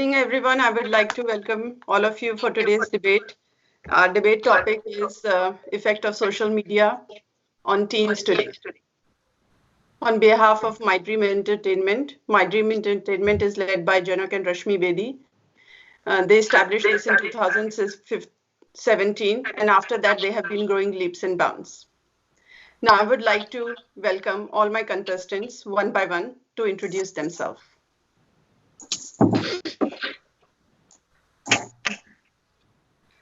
evening, everyone. I would like to welcome all of you for today's debate. Our debate topic is effect of social media on teens today. On behalf of My Dream Entertainment is led by Janak and Rashmi Bedi. They established this in 2017, and after that, they have been growing leaps and bounds. Now, I would like to welcome all my contestants one by one to introduce themselves.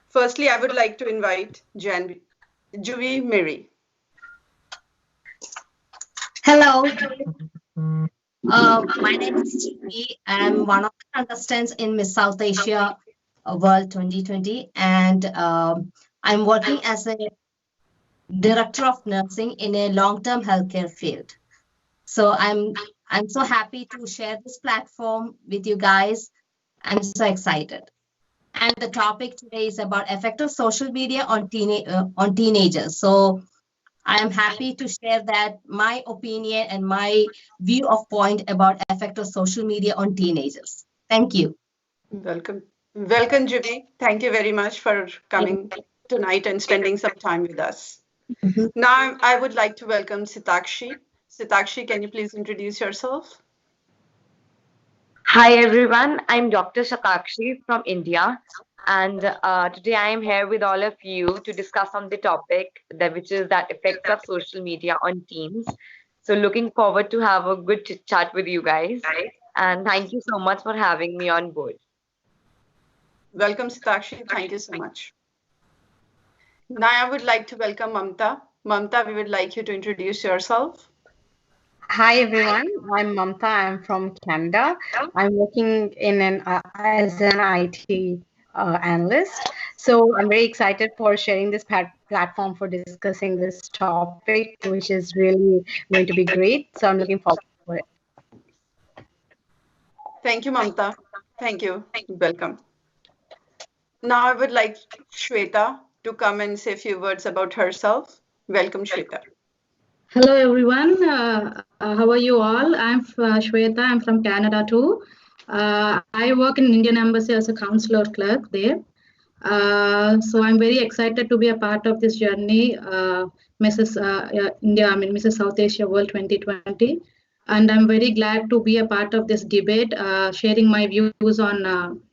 Firstly, I would like to invite Juvi Mary. Hello. My name is Juvi. I'm one of the contestants in Miss South Asia World 2020, and I'm working as a director of nursing in a long-term healthcare field. So I'm so happy to share this platform with you guys. I'm so excited. And the topic today is about effect of social media on teenagers. So I am happy to share that my opinion and my view of point about effect of social media on teenagers. Thank you. Welcome, Juvi. Thank you very much for coming tonight and spending some time with us. Now, I would like to welcome Sitakshi. Sitakshi, can you please introduce yourself? Hi everyone, I'm Dr. Satakshi from India, and today I am here with all of you to discuss on the topic which is that effects of social media on teens. So looking forward to have a good chit chat with you guys, and thank you so much for having me on board. Welcome, Sitakshi. Thank you so much. Now I would like to welcome Mamta. Mamta, we would like you to introduce yourself. Hi everyone, I'm Mamta. I'm from Canada. I'm working as an IT analyst. So I'm very excited for sharing this platform for discussing this topic, which is really going to be great. So I'm looking forward to it. Thank you, Mamta. Thank you. Welcome. Now I would like Shweta to come and say a few words about herself. Welcome, Shweta. Hello, everyone. How are you all? I'm Shweta. I'm from Canada too. I work in Indian Embassy as a counselor clerk there. So I'm very excited to be a part of this journey, Mrs. South Asia World 2020. And I'm very glad to be a part of this debate, sharing my views on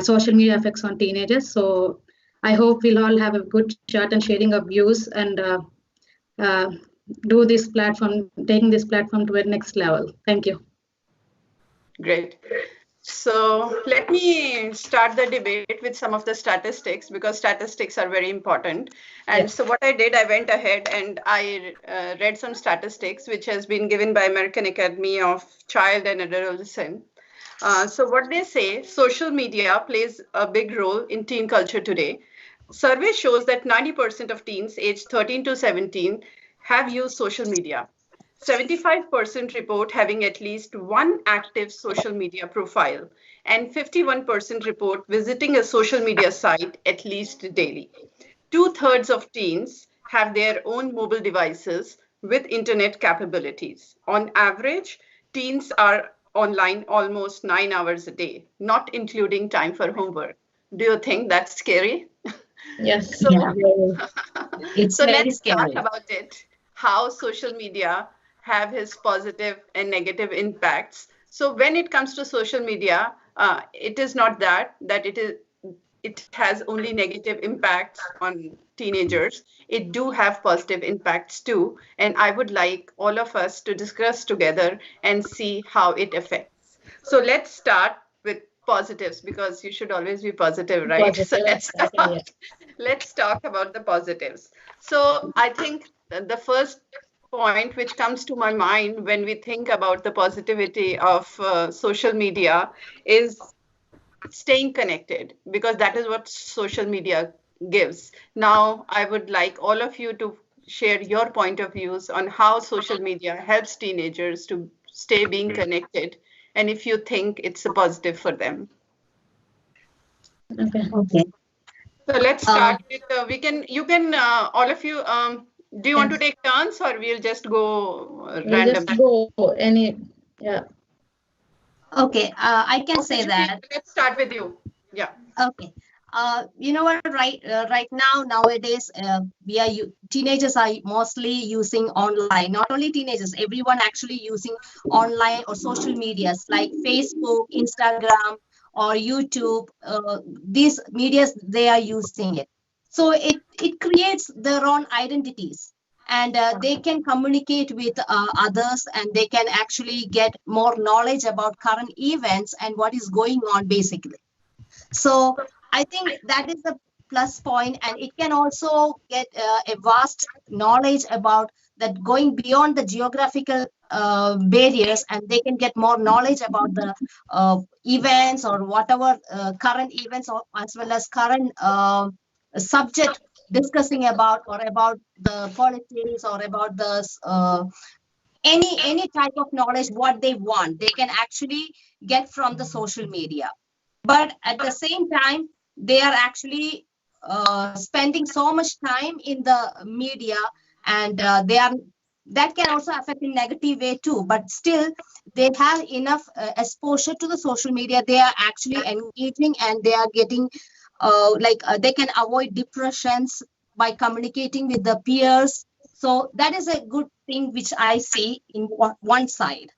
social media effects on teenagers. So I hope we'll all have a good chat and sharing of views and taking this platform to the next level. Thank you. Great. So let me start the debate with some of the statistics, because statistics are very important. And yes. So what I did, I went ahead and I read some statistics which has been given by American Academy of Child and Adolescent. So what they say, social media plays a big role in teen culture today. Survey shows that 90% of teens aged 13 to 17 have used social media. 75% report having at least one active social media profile, and 51% report visiting a social media site at least daily. 2/3 of teens have their own mobile devices with internet capabilities. On average, teens are online almost 9 hours a day, not including time for homework. Do you think that's scary? Yes. So, it's so very let's scary. talk about it. How social media have its positive and negative impacts. So when it comes to social media, it is not that it has only negative impacts on teenagers. It do have positive impacts too. And I would like all of us to discuss together and see how it affects. So let's start with positives, because you should always be positive, right? Positive, So let's talk about the positives. So I think the first point which comes to my mind when we think about the positivity of social media is staying connected, because that is what social media gives. Now, I would like all of you to share your point of views on how social media helps teenagers to stay being connected, and if you think it's a positive for them. Okay. So let's start with, you can, all of you, do you want to take turns, or we'll just go random? We'll just go any, yeah. Okay, I can say that. Let's start with you. Yeah. Okay. You know what? Right now, nowadays, teenagers are mostly using online. Not only teenagers, everyone actually using online or social medias like Facebook, Instagram, or YouTube. These medias, they are using it. So it creates their own identities, and they can communicate with others, and they can actually get more knowledge about current events and what is going on, basically. So I think that is the plus point, and it can also get a vast knowledge about that, going beyond the geographical barriers, and they can get more knowledge about the events or whatever current events, or as well as current subject discussing about, or about the politics, or about the any type of knowledge what they want, they can actually get from the social media. But at the same time, they are actually spending so much time in the media, and they are, that can also affect in negative way too, but still they have enough exposure to the social media. They are actually engaging, and they are getting they can avoid depressions by communicating with the peers. So that is a good thing which I see in one side.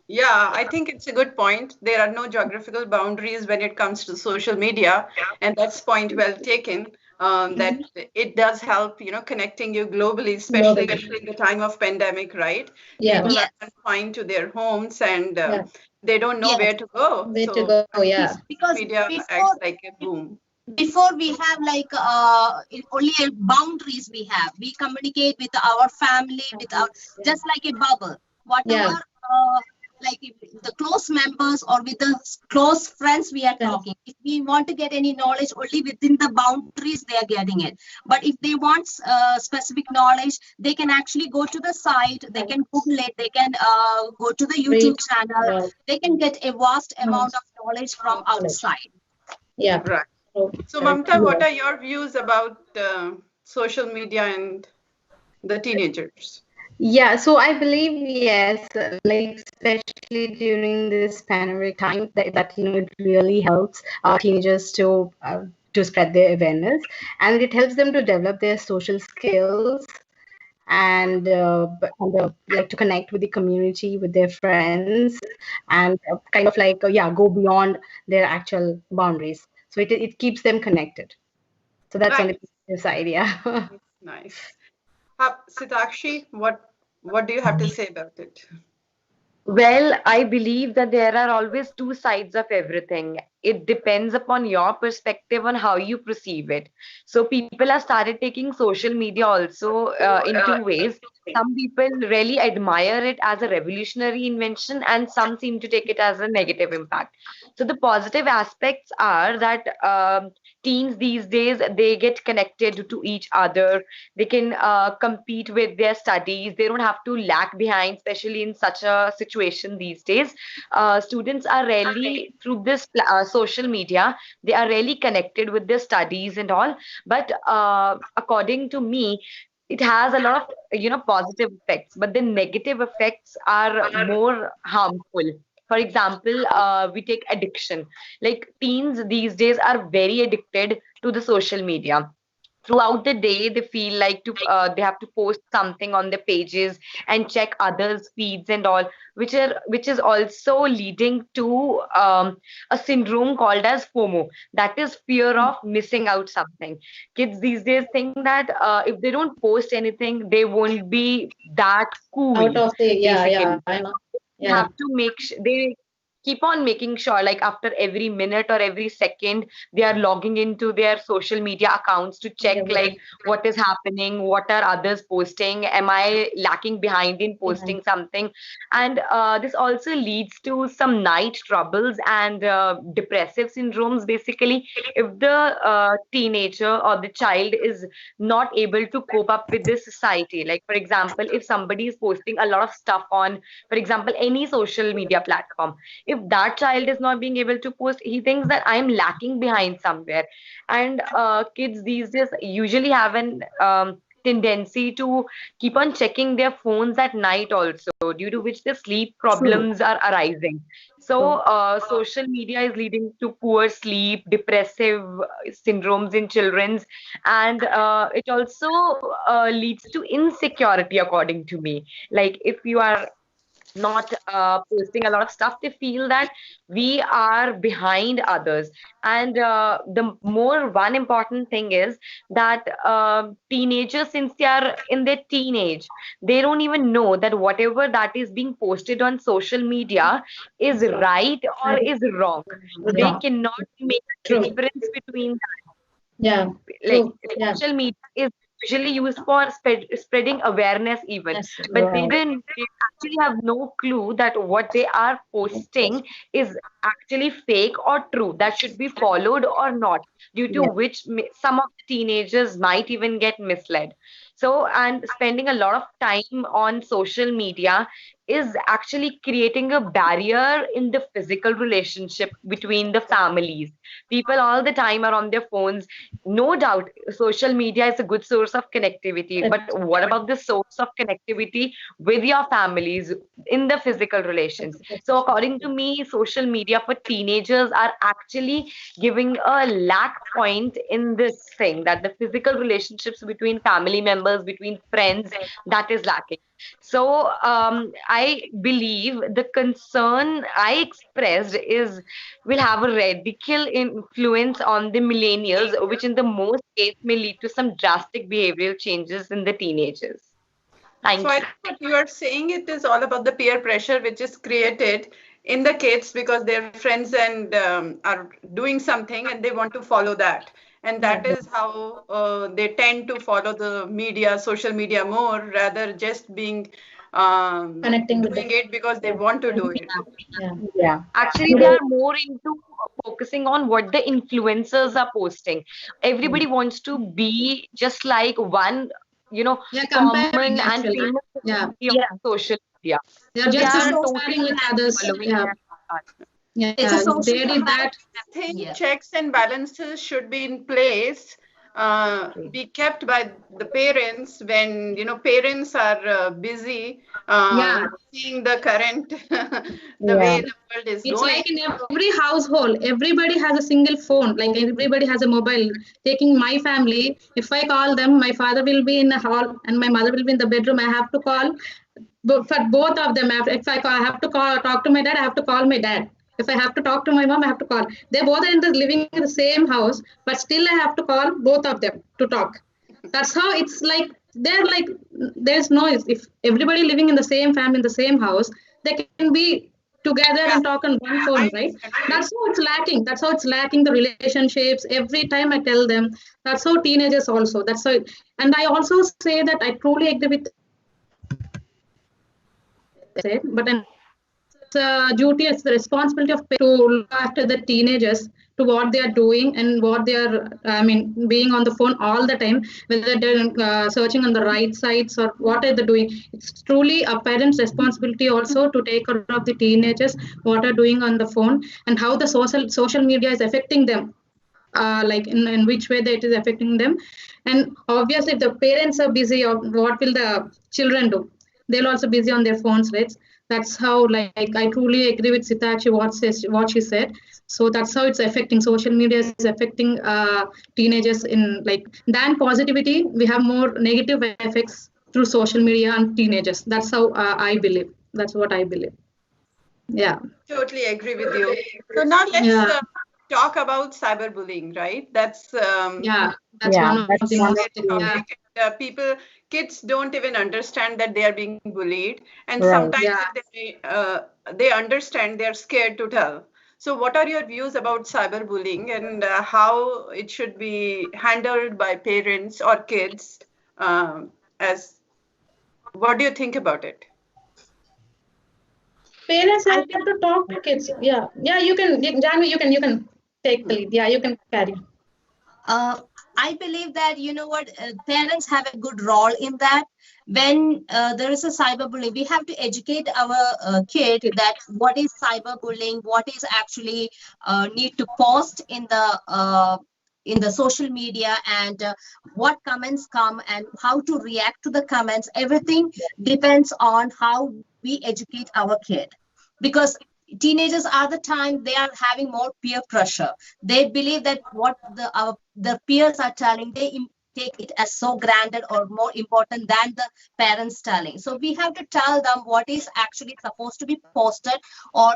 Yeah, I think it's a good point. There are no geographical boundaries when it comes to social media, and that's point well taken. That it does help, connecting you globally, especially during the time of pandemic, right? Yeah. People Yes. are confined to their homes, and Yeah. they don't know Yes. where to go. Where to So go? Yeah. Because media acts like a boom. before we have only boundaries, we communicate with our family, with our, just like a bubble, whatever like if the close members or with the close friends we are talking. If we want to get any knowledge, only within the boundaries they are getting it. But if they want specific knowledge, they can actually go to the site, they can Google it, they can go to the YouTube channel, they can get a vast amount of knowledge from outside. Yeah. Right. So, Mamta, what are your views about social media and the teenagers? Yeah, so I believe, yes, like especially during this pandemic time, that it really helps teenagers to spread their awareness, and it helps them to develop their social skills, and like to connect with the community, with their friends, and kind of like go beyond their actual boundaries. So it keeps them connected. So that's on the Nice. positive side, yeah. Nice. Sitakshi, what do you have to say about it? Well, I believe that there are always two sides of everything. It depends upon your perspective on how you perceive it. So people have started taking social media also in two ways. Some people really admire it as a revolutionary invention, and some seem to take it as a negative impact. So the positive aspects are that teens these days, they get connected to each other. They can compete with their studies. They don't have to lag behind, especially in such a situation these days. Students are really, through this social media, they are really connected with their studies and all. But according to me, it has a lot of positive effects, but the negative effects are more harmful. For example, we take addiction. Like teens these days are very addicted to the social media. Throughout the day they feel like they have to post something on their pages and check others feeds and all, which is also leading to a syndrome called as FOMO, that is fear of missing out something. Kids these days think that if they don't post anything, they won't be that cool, Out of the basically. I know. They Yeah. have to they keep on making sure, like after every minute or every second, they are logging into their social media accounts to check like what is happening, what are others posting, am I lacking behind in posting something. And this also leads to some night troubles and depressive syndromes, basically, if the teenager or the child is not able to cope up with this society. Like for example, if somebody is posting a lot of stuff on, for example, any social media platform, if that child is not being able to post, he thinks that I'm lacking behind somewhere. And kids these days usually have an tendency to keep on checking their phones at night also, due to which the sleep problems are arising. So social media is leading to poor sleep, depressive syndromes in children's, and it also leads to insecurity, according to me. Like, if you are not posting a lot of stuff, they feel that we are behind others. And the more one important thing is that teenagers, since they are in their teenage, they don't even know that whatever that is being posted on social media is right or is wrong. They cannot make a True. difference between Yeah. like True. Yeah. social media is usually used for spreading awareness even, Yes. but they actually have no clue that what they are posting is actually fake or true, that should be followed or not, due to which some of the teenagers might even get misled. So, and spending a lot of time on social media is actually creating a barrier in the physical relationship between the families. People all the time are on their phones. No doubt, social media is a good source of connectivity, but what about the source of connectivity with your families in the physical relations? So, according to me, social media for teenagers are actually giving a lack point in this thing, that the physical relationships between family members, between friends, that is lacking. So, I believe the concern I expressed is will have a radical influence on the millennials, which in the most case may lead to some drastic behavioral changes in the teenagers. Thank So I you. think what you are saying, it is all about the peer pressure which is created in the kids because their friends and are doing something and they want to follow that. And that is how they tend to follow the media, social media more, rather just being Connecting with doing it because they want to do it. Yeah. Actually, they are more into focusing on what the influencers are posting. Everybody wants to be just like one, Yeah, common comparing and actually. famous Yeah. celebrity on social media. They are So they just are comparing totally with others. following Yeah. their path. Yeah. It's a social They did that. Think yeah. checks and balances should be in place, be kept by the parents when parents are busy Yeah. seeing the current the Yeah. way the world is It's going. like in every household, everybody has a single phone, like everybody has a mobile. Taking my family, if I call them, my father will be in the hall and my mother will be in the bedroom. I have to call for both of them. If I have to talk to my dad, I have to call my dad. If I have to talk to my mom, I have to call. They both are living in the same house, but still I have to call both of them to talk. That's how it's like. They're like, there's noise. If everybody living in the same family in the same house, they can be together Yeah, and talk on one phone, I right? agree. That's how it's lacking. That's how it's lacking the relationships. Every time I tell them, that's how teenagers also. That's how. And I also say that I truly agree with it, but it's a duty, it's the responsibility of parents to look after the teenagers to what they are doing and what they are, being on the phone all the time, whether they're searching on the right sites or what are they doing. It's truly a parent's responsibility also to take care of the teenagers, what are doing on the phone and how the social media is affecting them. Like in which way that it is affecting them. And obviously, if the parents are busy, what will the children do? They'll also busy on their phones, right? That's how, like, I truly agree with Sitachi what she said. So that's how it's affecting. Social media is affecting teenagers in like than positivity. We have more negative effects through social media and teenagers. That's how I believe. That's what I believe. Yeah. Totally agree with you. So now let's Yeah. talk about cyberbullying, right? That's Yeah. That's Yeah. one of That's the one of most. great the Yeah. topic. Kids don't even understand that they are being bullied, and right. sometimes Yeah. if they understand, they're scared to tell. So, what are your views about cyberbullying and how it should be handled by parents or kids? As what do you think about it? Parents I have to talk to kids. Yeah, yeah. Janvi, you can take the lead. Yeah, you can carry. uh, I believe that parents have a good role in that. When there is a cyberbullying, we have to educate our kid that what is cyberbullying, what is actually need to post in the in the social media, and what comments come and how to react to the comments. Everything depends on how we educate our kid, because teenagers are the time they are having more peer pressure. They believe that what the peers are telling, they take it as so granted or more important than the parents telling. So we have to tell them what is actually supposed to be posted, or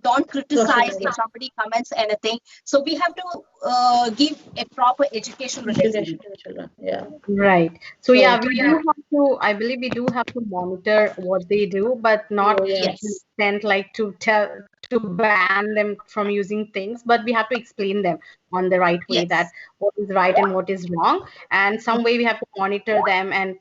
don't criticize if somebody comments anything. So we have to give a proper education related to to children. Yeah. Right. So yeah, we do have to, I believe we do have to monitor what they do, but not to Yes. the extent like to ban them from using things, but we have to explain them on the right way, that Yes. what is right and what is wrong. And some way we have to monitor them and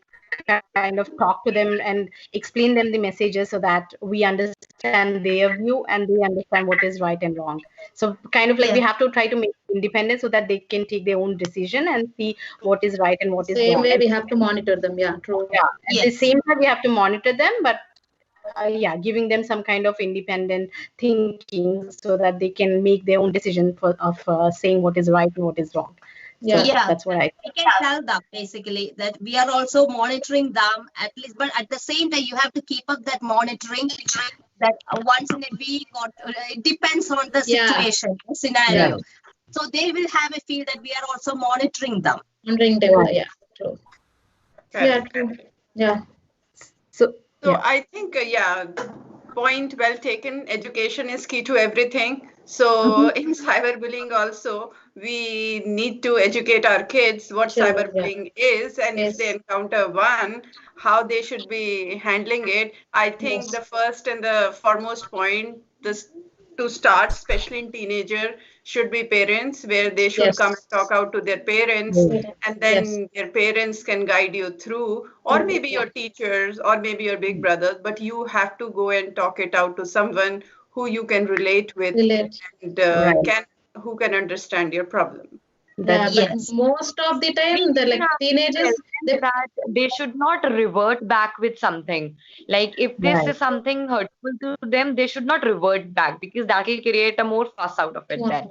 kind of talk to them and explain them the messages so that we understand their view and they understand what is right and wrong. So kind of like we Yes. have to try to make it independent so that they can take their own decision and see what is right and what is Same wrong. way And we have to monitor them. Yeah, true. yeah, at the Yes. same time we have to monitor them, but yeah, giving them some kind of independent thinking so that they can make their own decision of saying what is right and what is wrong. So Yeah. that's what I. We can tell them basically that we are also monitoring them at least, but at the same time you have to keep up that monitoring, that once in a week, or it depends on the Yeah. situation, the scenario. Right. So they will have a feel that we are also monitoring them. Wondering them. Right. Yeah, true. Correct. Yeah, true. Yeah. So So yeah. I think, point well taken. Education is key to everything. So in cyberbullying also, we need to educate our kids what Sure, cyberbullying is, and if they encounter one, how they should be handling it. I think the first and the foremost point, this to start, especially in teenager, should be parents, where they should come and talk out to their parents, and then their parents can guide you through, or maybe your teachers, or maybe your big brothers, but you have to go and talk it out to someone who you can relate with, Relate. and Right. who can understand your problem. Yeah, That's but Yes. most of the We time, the even like have to teenagers, tell them that they should not revert back with something. Like if this right. is something hurtful to them, they should not revert back, because that will create a more fuss out of it then.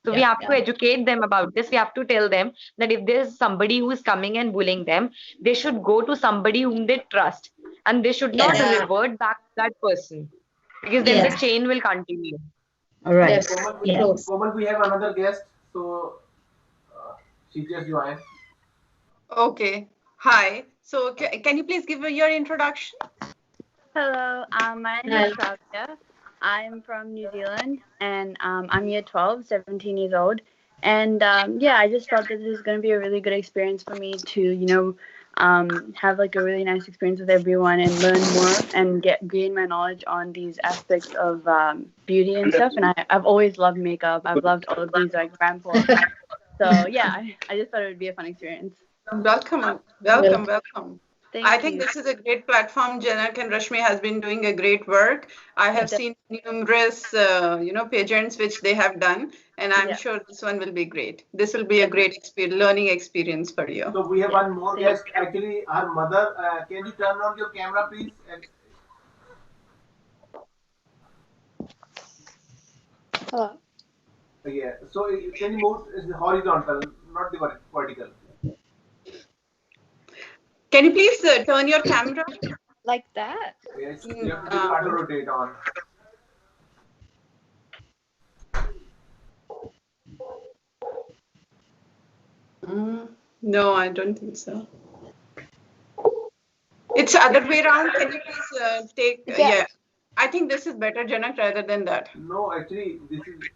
So we have to educate them about this. We have to tell them that if there's somebody who is coming and bullying them, they should go to somebody whom they trust, and they should not Yes. revert back to that person, because then the Yes. chain will continue. All right. Yes. Yes. Komal, we have another guest, so she just joined. Okay. Hi. So can you please give your introduction? Hello, my name is Shravya. I'm from New Zealand, and I'm year 12, 17 years old. And yeah, I just felt that this is going to be a really good experience for me to, have like a really nice experience with everyone and learn more and gain my knowledge on these aspects of beauty and stuff. And I've always loved makeup. I've loved all of these like brand products. So yeah, I just thought it would be a fun experience. Welcome, welcome. Thank I think you. this is a great platform. Janak and Rashmi has been doing a great work. I have seen numerous, pageants which they have done, and I'm sure this one will be great. This will be a great learning experience for you. So we have one more guest. Actually, her mother. Can you turn on your camera, please? Hello. Yeah. So can you move horizontal, not the vertical? Can you please turn your camera? Like that? Yes. You have to auto rotate on. No, I don't think so. It's the other way around. Can you please take? Yeah, I think this is better, Janak, rather than that. No, actually, this is.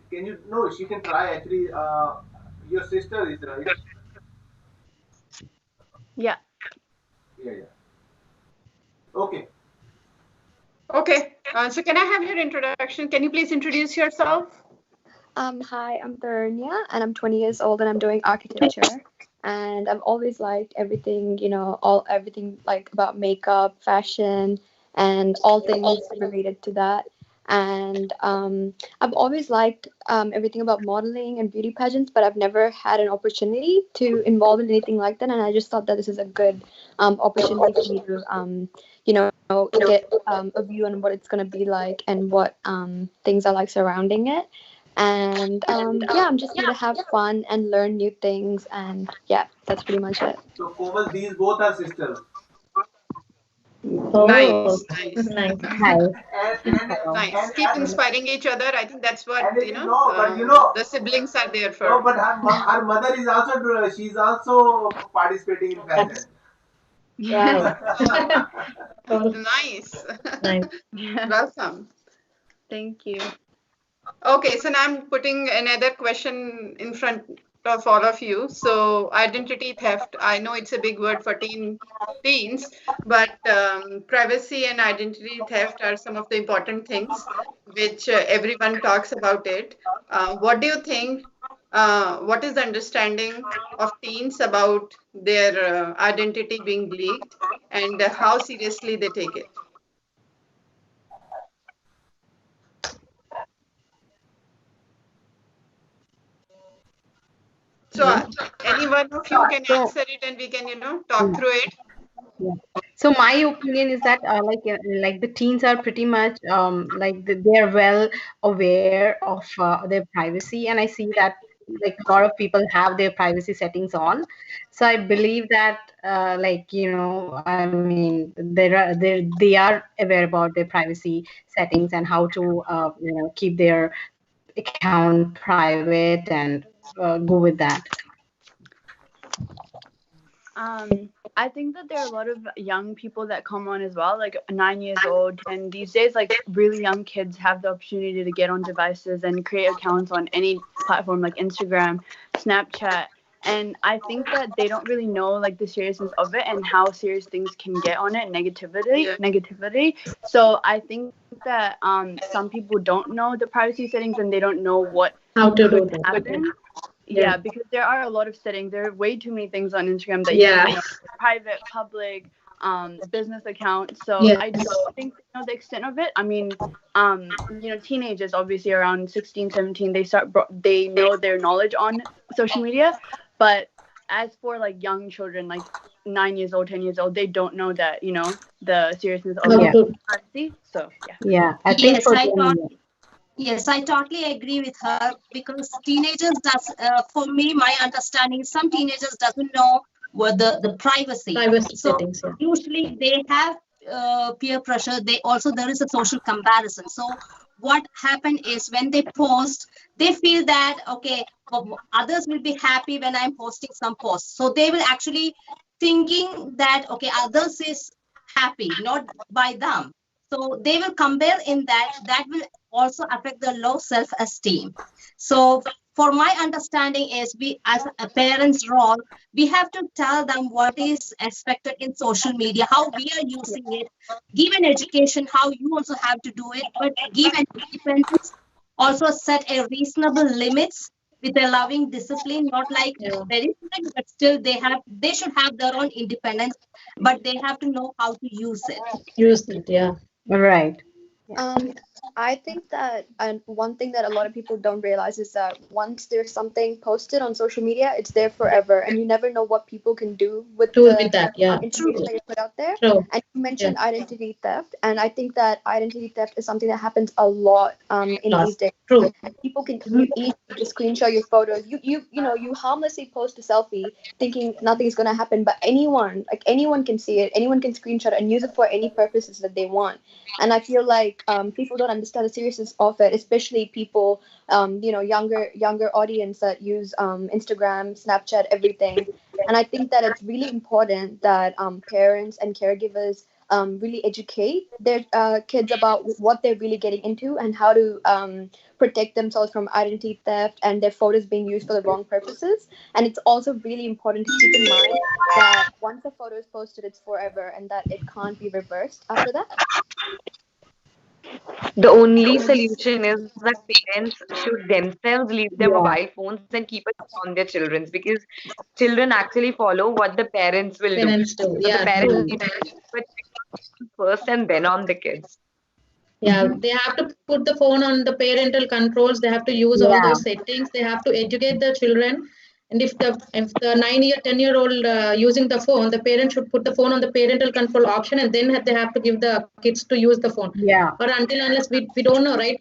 Can you? No, she can try. Actually, your sister is right. Yeah. Yeah. Okay. Okay. So can I have your introduction? Can you please introduce yourself? Hi, I'm Tharanya, and I'm 20 years old, and I'm doing architecture. And I've always liked everything, everything like about makeup, fashion, and all things related to that. And I've always liked everything about modeling and beauty pageants, but I've never had an opportunity to involve in anything like that. And I just thought that this is a good opportunity for me to, get a view on what it's going to be like and what things are like surrounding it. And yeah, I'm just here to have fun and learn new things. And yeah, that's pretty much it. So Komal, these both are sisters. Oh, Nice, nice. nice. Hi. Nice. Keep inspiring each other. I think that's what, and no, but the siblings are there no, for. but her mother is also she's also participating in pageant. Wow. Oh, Nice. nice. Welcome. Thank you. Okay, so now I'm putting another question in front of all of you. So identity theft, I know it's a big word for teens, but privacy and identity theft are some of the important things which everyone talks about it. What do you think? What is the understanding of teens about their identity being leaked and how seriously they take it? So any one of you can So, answer it and we can, talk through it. yeah. So my opinion is that like the teens are pretty much they are well aware of their privacy, and I see that like a lot of people have their privacy settings on. So I believe that I mean they are aware about their privacy settings and how to keep their account private and go with that. I think that there are a lot of young people that come on as well, like 9 years old. And these days, like really young kids have the opportunity to get on devices and create accounts on any platform like Instagram, Snapchat. And I think that they don't really know like the seriousness of it and how serious things can get on it, negativity. So I think that some people don't know the privacy settings and they don't know what How to do could that. happen. Yeah. Yeah, because there are a lot of settings. There are way too many things on Instagram that Yeah. you know, private, public, business accounts. So Yeah. I don't think they know the extent of it. I mean, teenagers obviously around 16, 17, they know their knowledge on social media, but as for like young children, like 9 years old, 10 years old, they don't know that, the seriousness of How to- privacy. So yeah. Yeah, I think Yes, for I them, thought. Yes, I totally agree with her because teenagers for me, my understanding, some teenagers doesn't know what the privacy. Privacy So settings, yeah. usually they have peer pressure. There is a social comparison. So what happened is when they post, they feel that okay, others will be happy when I'm posting some posts. So they will actually thinking that okay, others is happy, not by them. So they will compare in that will also affect the low self-esteem. So for my understanding is we as a parent's role, we have to tell them what is expected in social media, how we are using it, give an education, how you also have to do it, but give an independence, also set a reasonable limits with a loving discipline, not like very strict, but still they should have their own independence, but they have to know how to use it. Use it, yeah. right. I think that one thing that a lot of people don't realize is that once there's something posted on social media, it's there forever, and you never know what people can do with that, yeah. information that you put out there. True. And you mentioned identity theft, and I think that identity theft is something that happens a lot in these days. True. People can easily just screenshot your photos. You harmlessly post a selfie thinking nothing's gonna happen, but anyone can see it. Anyone can screenshot it and use it for any purposes that they want. And I feel like people don't understand the seriousness of it, especially people, younger audience that use Instagram, Snapchat, everything. And I think that it's really important that parents and caregivers really educate their kids about what they're really getting into and how to protect themselves from identity theft and their photos being used for the wrong purposes. And it's also really important to keep in mind that once a photo is posted, it's forever and that it can't be reversed after that. The only solution is that parents should themselves leave their Yeah. mobile phones and keep it on their children's, because children actually follow what the parents will Parents do, So yeah. the parents need to keep it first and then on the kids. Yeah, they have to put the phone on the parental controls. They have to use all Yeah. those settings. They have to educate the children. And if the 9-year, 10-year-old using the phone, the parent should put the phone on the parental control option, and then they have to give the kids to use the phone. Yeah. Or until unless we don't know, right?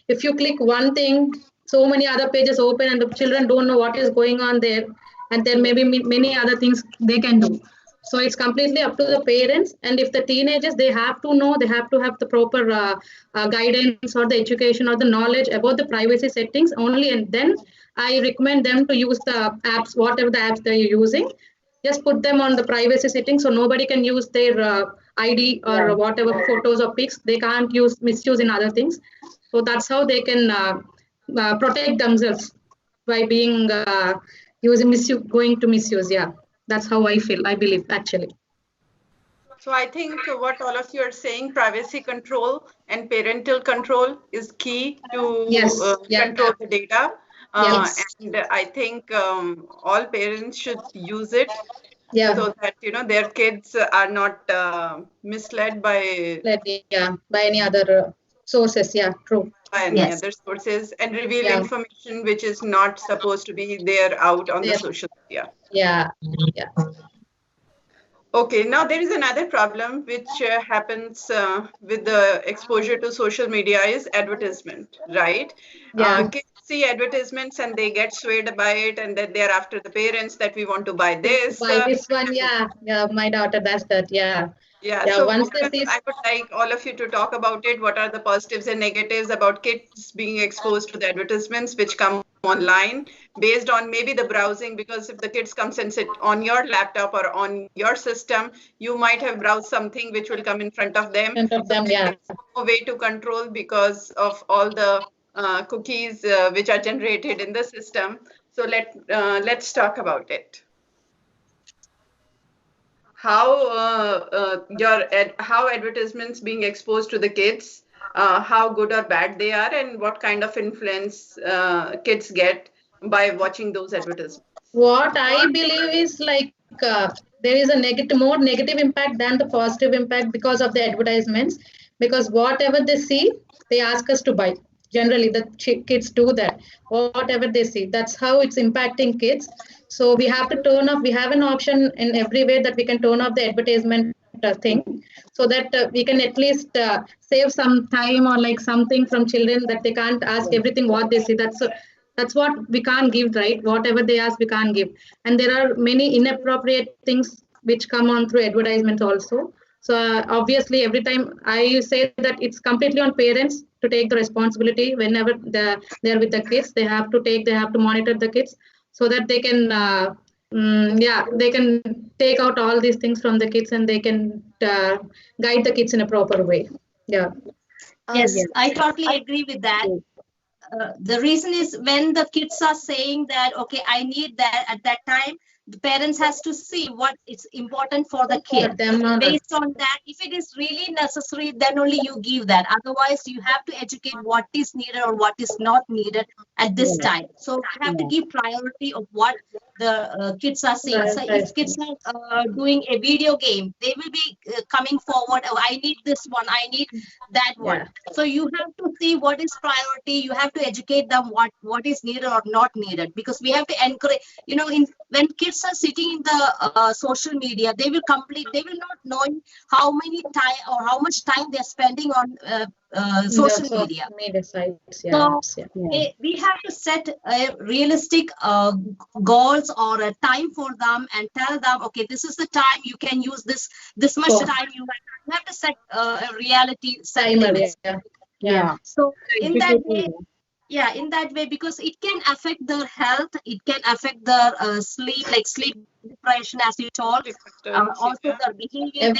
If you click one thing, so many other pages open and the children don't know what is going on there, and there may be many other things they can do. So it's completely up to the parents, and if the teenagers, they have to know, they have to have the proper guidance or the education or the knowledge about the privacy settings only, and then I recommend them to use the apps, whatever the apps they're using. Just put them on the privacy settings so nobody can use their ID or whatever photos or pics. They can't misuse in other things. So that's how they can protect themselves by being going to misuse. Yeah, that's how I feel. I believe actually. So I think what all of you are saying, privacy control and parental control is key to control the data. And I think all parents should use it so that their kids are not misled by any other sources. Yeah, true. By any other sources, and reveal information which is not supposed to be there out on the social media. Yeah. Okay, now there is another problem which happens with the exposure to social media is advertisement, right? Kids see advertisements and they get swayed by it, and then they're after the parents that we want to buy this. Buy this one, my daughter does that, so once I would like all of you to talk about it. What are the positives and negatives about kids being exposed to the advertisements which come online based on maybe the browsing? Because if the kids comes and sit on your laptop or on your system, you might have browsed something which will come in front of them. There's no way to control because of all the cookies which are generated in the system. So let's talk about it. How how advertisements being exposed to the kids, how good or bad they are, and what kind of influence kids get by watching those advertisements. What I believe is like there is a more negative impact than the positive impact because of the advertisements. Because whatever they see, they ask us to buy. Generally, the kids do that. Whatever they see, that's how it's impacting kids. So we have to turn off. We have an option in every way that we can turn off the advertisement thing, so that we can at least save some time or like something from children, that they can't ask everything what they see. That's what we can't give, right? Whatever they ask, we can't give. And there are many inappropriate things which come on through advertisements also. So obviously, every time I say that it's completely on parents to take the responsibility whenever they're with the kids. They have to monitor the kids so that they can, they can take out all these things from the kids, and they can guide the kids in a proper way. Yeah. Yes, I totally agree with that. The reason is when the kids are saying that, okay, I need that at that time, the parents has to see what is important for the kid. Based on that, if it is really necessary, then only you give that. Otherwise, you have to educate what is needed or what is not needed at this time. So you have to give priority of what the kids are seeing. So if kids are doing a video game, they will be coming forward. Oh, I need this one. I need that one. So you have to see what is priority. You have to educate them what is needed or not needed, because we have to encourage. When kids are sitting in the social media, they will not knowing how many time or how much time they're spending on social media sites. We have to set realistic goals or a time for them and tell them, okay, this is the time you can use this much time. You have to set a reality limits. So in that way, because it can affect their health, it can affect their sleep depression, as you told, also their behavior,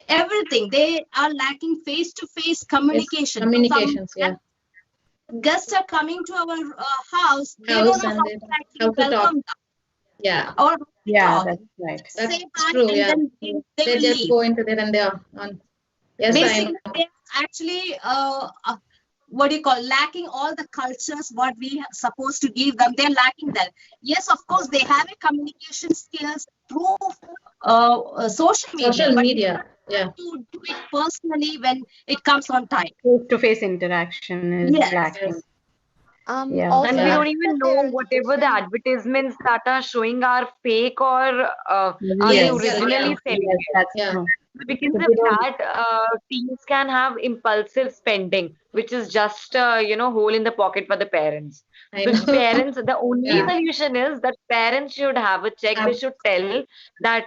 everything. They are lacking face-to-face communication. Guests are coming to our house. They don't know how to welcome them. That's right. That's true. They just leave. Go into there and they are on. Yes, basically, they're actually lacking all the cultures what we are supposed to give them. They're lacking that. Yes, of course, they have a communication skills through social media. To do it personally when it comes on time. Face-to-face interaction is lacking. Yeah. Also, And we I don't think even that know their whatever the education. advertisements that are showing are fake or are they Yes. originally selling Yes, it. that's Yeah. true. Because So of they don't. that, teens can have impulsive spending, which is just hole in the pocket for the parents. I So know. parents, the only Yeah. solution is that parents should have a check. They Have should tell that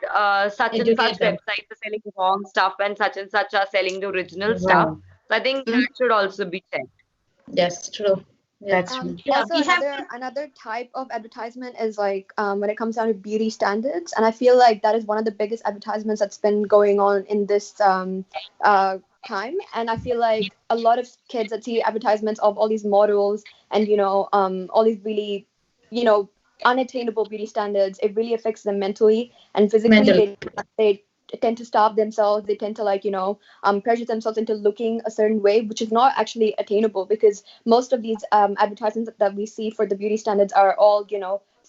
such and such educate them. websites are selling wrong stuff and such are selling the original stuff. Right. So I think Mm, that should also be checked. yes, true. Yes. That's true. Yeah, Also, we have another type of advertisement is like when it comes down to beauty standards, and I feel like that is one of the biggest advertisements that's been going on in this time. And I feel like a lot of kids that see advertisements of all these models and all these really you know unattainable beauty standards, it really affects them mentally and physically. Mental. They tend to starve themselves. They tend to pressure themselves into looking a certain way, which is not actually attainable because most of these advertisements that we see for the beauty standards are all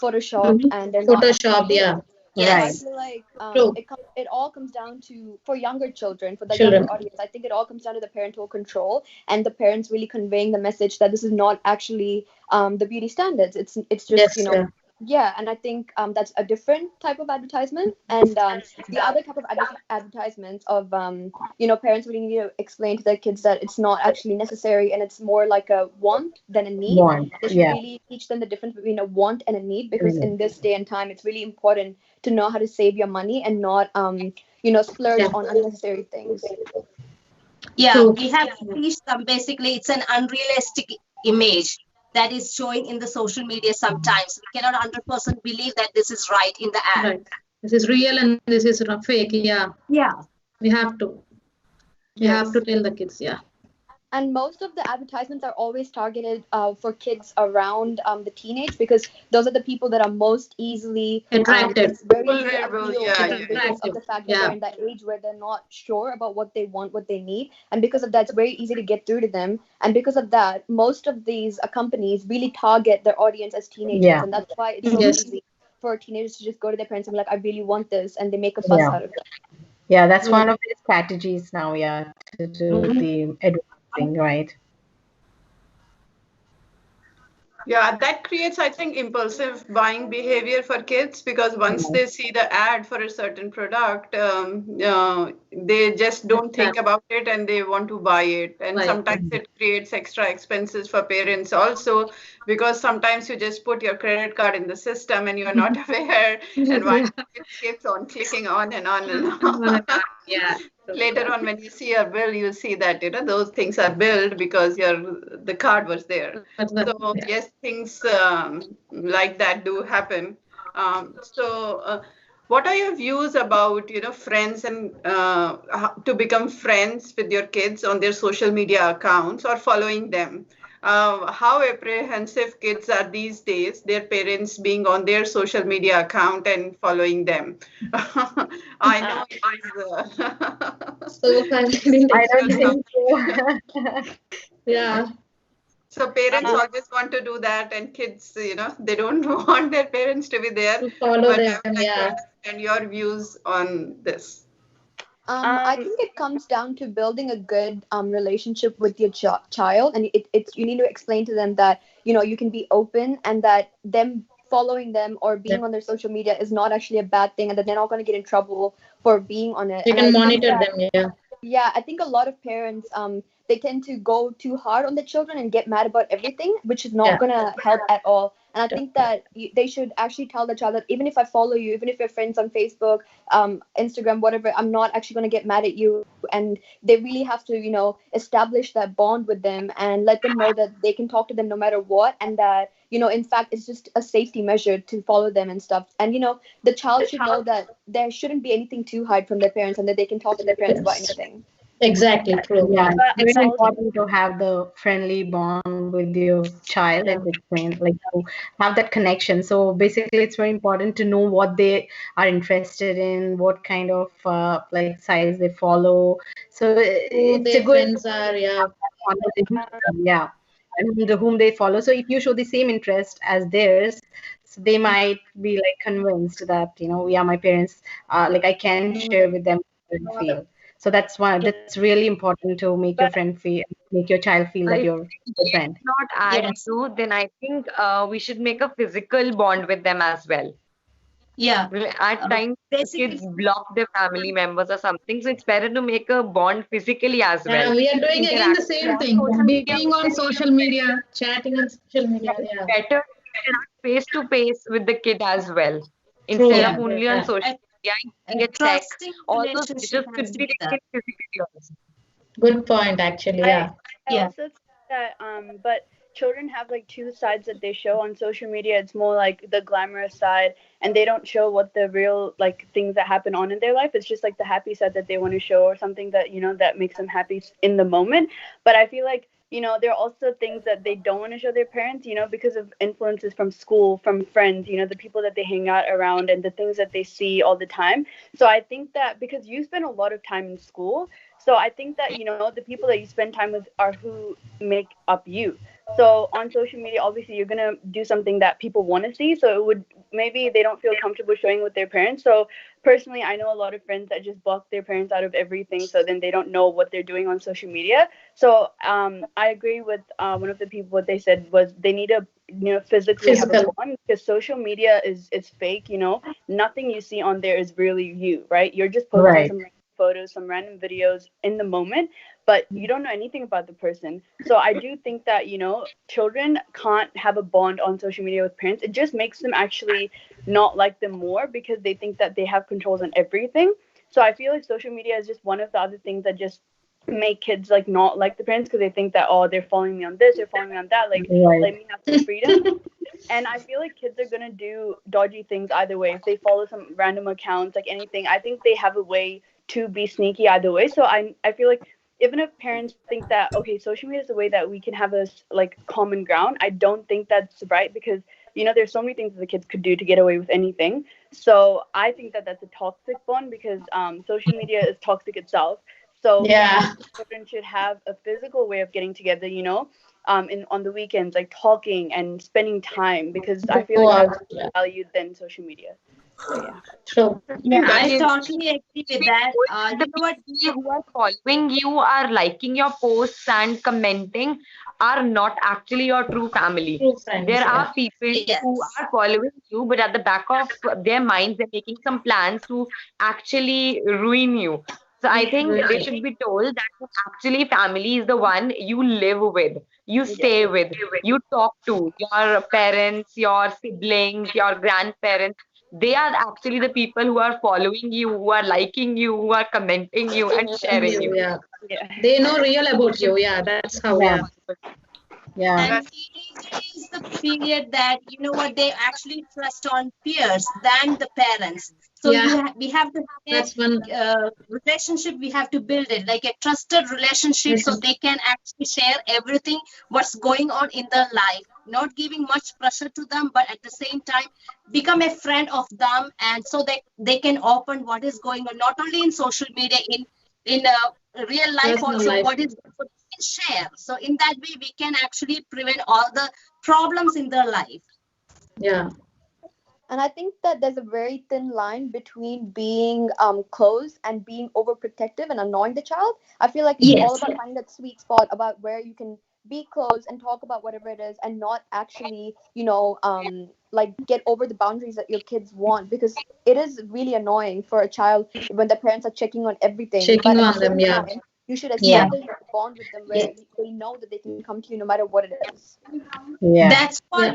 photoshopped and they're not actually Photoshop. real. Yeah. So I Right. yes. feel like True. it all comes down to, for younger children, for the Children. younger audience, I think it all comes down to the parental control and the parents really conveying the message that this is not actually the beauty standards. It's just Yes. Yeah. yeah. And I think that's a different type of advertisement. And the other type of advertisements of parents really need to explain to their kids that it's not actually necessary and it's more like a want than a need. Want. They should Yeah. really teach them the difference between a want and a need, because Mm. in this day and time it's really important to know how to save your money and not splurge Yeah. on unnecessary things. Yeah, True. we have reached some, basically it's an unrealistic image that is showing in the social media sometimes. We cannot 100% believe that this is right in the ad. Right. This is real and this is fake. Yeah. Yeah. We have to. We have to tell the kids. Yeah. And most of the advertisements are always targeted for kids around the teenage, because those are the people that are most easily Attracted. very Vulnerable, appealed yeah, to yeah. because of the fact that Yeah. they're in that age where they're not sure about what they want, what they need, and because of that, it's very easy to get through to them. And because of that, most of these companies really target their audience as teenagers, Yeah. and that's why it's so Yes. easy for teenagers to just go to their parents and be like, "I really want this," and they make a fuss Yeah. out of it. Yeah, that's one of the strategies now, yeah, to do Mhm. the advertising, right? Yeah, that creates, I think, impulsive buying behavior for kids, because once they see the ad for a certain product, they just don't think about it and they want to buy it. And Buy it. sometimes it creates extra expenses for parents also, because sometimes you just put your credit card in the system and you're not aware, and one it keeps on clicking on and on and on. Yeah. Later on, when you see your bill, you see that those things are billed because the card was there. So yes, things like that do happen. What are your views about friends and to become friends with your kids on their social media accounts or following them? How apprehensive kids are these days, their parents being on their social media account and following them. I know it is So fascinating. I don't think so. Yeah. so parents always want to do that, and kids, they don't want their parents to be there. To follow But I them. would like to Yeah. understand your views on this. I think it comes down to building a good relationship with your child, and it's you need to explain to them that you can be open, and that them following them or being on their social media is not actually a bad thing, and that they're not going to get in trouble for being on it. You And can I think monitor that, them. Yeah. yeah, I think a lot of parents they tend to go too hard on the children and get mad about everything, which is not Yeah. gonna help at all. And I think that they should actually tell the child that even if I follow you, even if you're friends on Facebook, Instagram, whatever, I'm not actually gonna get mad at you. And they really have to, establish that bond with them and let them know that they can talk to them no matter what, and that in fact it's just a safety measure to follow them and stuff. And the child should know that there shouldn't be anything to hide from their parents, and that they can talk to their parents about anything. Exactly. True. Yeah, But it's very also, important to have the friendly bond with your child and with friends, like to have that connection. So basically, it's very important to know what they are interested in, what kind of like sites they follow. So Who it's a their good friends are. Yeah. conversation, yeah, and whom they follow. So if you show the same interest as theirs, so they might be like convinced that yeah, my parents, like I can share with them what I feel. So that's why that's really important to make your child feel that If you're a friend. not add Yes. you, then I think we should make a physical bond with them as well. Yeah. At times, the Basically, kids block their family members or something, so it's better to make a bond physically as well. We are doing again the Interact. same On thing. social media, Being on social media, chatting on social media. it's Yeah. better to interact face to face with the kid as well, True. instead yeah. of only on Yeah. social media, A using a tech. trusting All those relationship pictures has could to be be there. taken physically also. Good point, actually. I Yeah. Yeah. also think that but children have like two sides that they show on social media. It's more like the glamorous side, and they don't show what the real like things that happen on in their life. It's just like the happy side that they want to show, or something that that makes them happy in the moment. But I feel like there are also things that they don't want to show their parents, because of influences from school, from friends, the people that they hang out around, and the things that they see all the time. So I think that because you spend a lot of time in school, so I think that the people that you spend time with are who make up you. So on social media, obviously you're gonna do something that people want to see. So it would maybe they don't feel comfortable showing with their parents. So personally, I know a lot of friends that just block their parents out of everything. So then they don't know what they're doing on social media. So I agree with one of the people. What they said was they need to physically have a Physical. bond, because social media is fake. Nothing you see on there is really you, right? You're just posting Right. some photos, some random videos in the moment, but you don't know anything about the person. So I do think that children can't have a bond on social media with parents. It just makes them actually not like them more, because they think that they have controls on everything. So I feel like social media is just one of the other things that just make kids like not like the parents, because they think that, oh, they're following me on this, they're following me on that, like Right. let me have some freedom. And I feel like kids are gonna do dodgy things either way. If they follow some random accounts, like anything, I think they have a way to be sneaky either way. So I feel like even if parents think that, okay, social media is a way that we can have a like common ground, I don't think that's right, because there's so many things that the kids could do to get away with anything. So I think that that's a toxic bond, because social media is toxic itself. So Yeah. children should have a physical way of getting together, on the weekends, like talking and spending time, because I feel like that's Yeah. more valued than social media. So yeah. True. Yeah, The I kids totally agree with that. the You know what? people who are following you, are liking your posts and commenting, are not actually your true family. True friends. There Yeah. are people who Yes. are following you, but at the back of their minds, they're making some plans to actually ruin you. So I think they should be told that actually family is the one you live with, you stay with, you talk to your parents, your siblings, your grandparents. They are actually the people who are following you, who are liking you, who are commenting you and sharing you. Yeah. Yeah. They know real about you. Yeah. That's how. Yeah. Yeah. Yeah. And teenager is the period that what they actually trust on peers than the parents. So Yeah. we have to have That's one. a relationship. We have to build it like a trusted relationship, so they can actually share everything what's going on in their life, not giving much pressure to them, but at the same time become a friend of them, and so they can open what is going on, not only in social media, in real life Personal also, life. what is share. So in that way, we can actually prevent all the problems in their life. Yeah. And I think that there's a very thin line between being close and being overprotective and annoying the child. I feel like it's all Yes. about finding that sweet spot about where you can be close and talk about whatever it is, and not actually, like get over the boundaries that your kids want, because it is really annoying for a child when the parents are checking on everything. Checking But at on the them. same Yeah. time, you should Yeah. establish a bond with them where they know that they can come to you no matter what it is. Yeah. That's what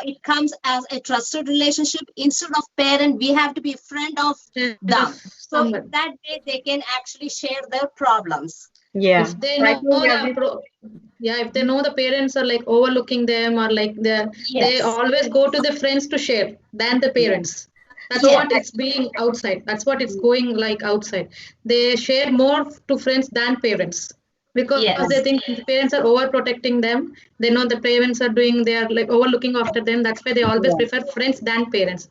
it comes as a trusted relationship. Instead of parent, we have to be a friend of them. So in that way, they can actually share their problems. Yeah. If they know if they know the parents are like overlooking them, or like they always go to the friends to share than the parents. That's what it's being outside. That's what it's going like outside. They share more to friends than parents, because they think the parents are overprotecting them. They know the parents are doing, they are like overlooking after them. That's why they always prefer friends than parents.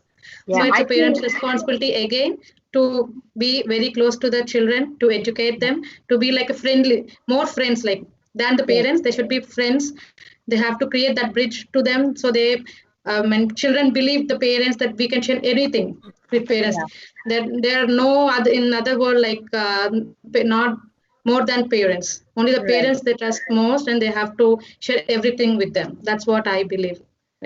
Yeah, So it's I a parent's think responsibility again to be very close to the children, to educate them, to be like a friendly, more friends like than the parents. They should be friends. They have to create that bridge to them, so they and children believe the parents that we can share anything with parents. There are no other, in other word, like not more than parents. Only the parents they trust most, and they have to share everything with them. That's what I believe.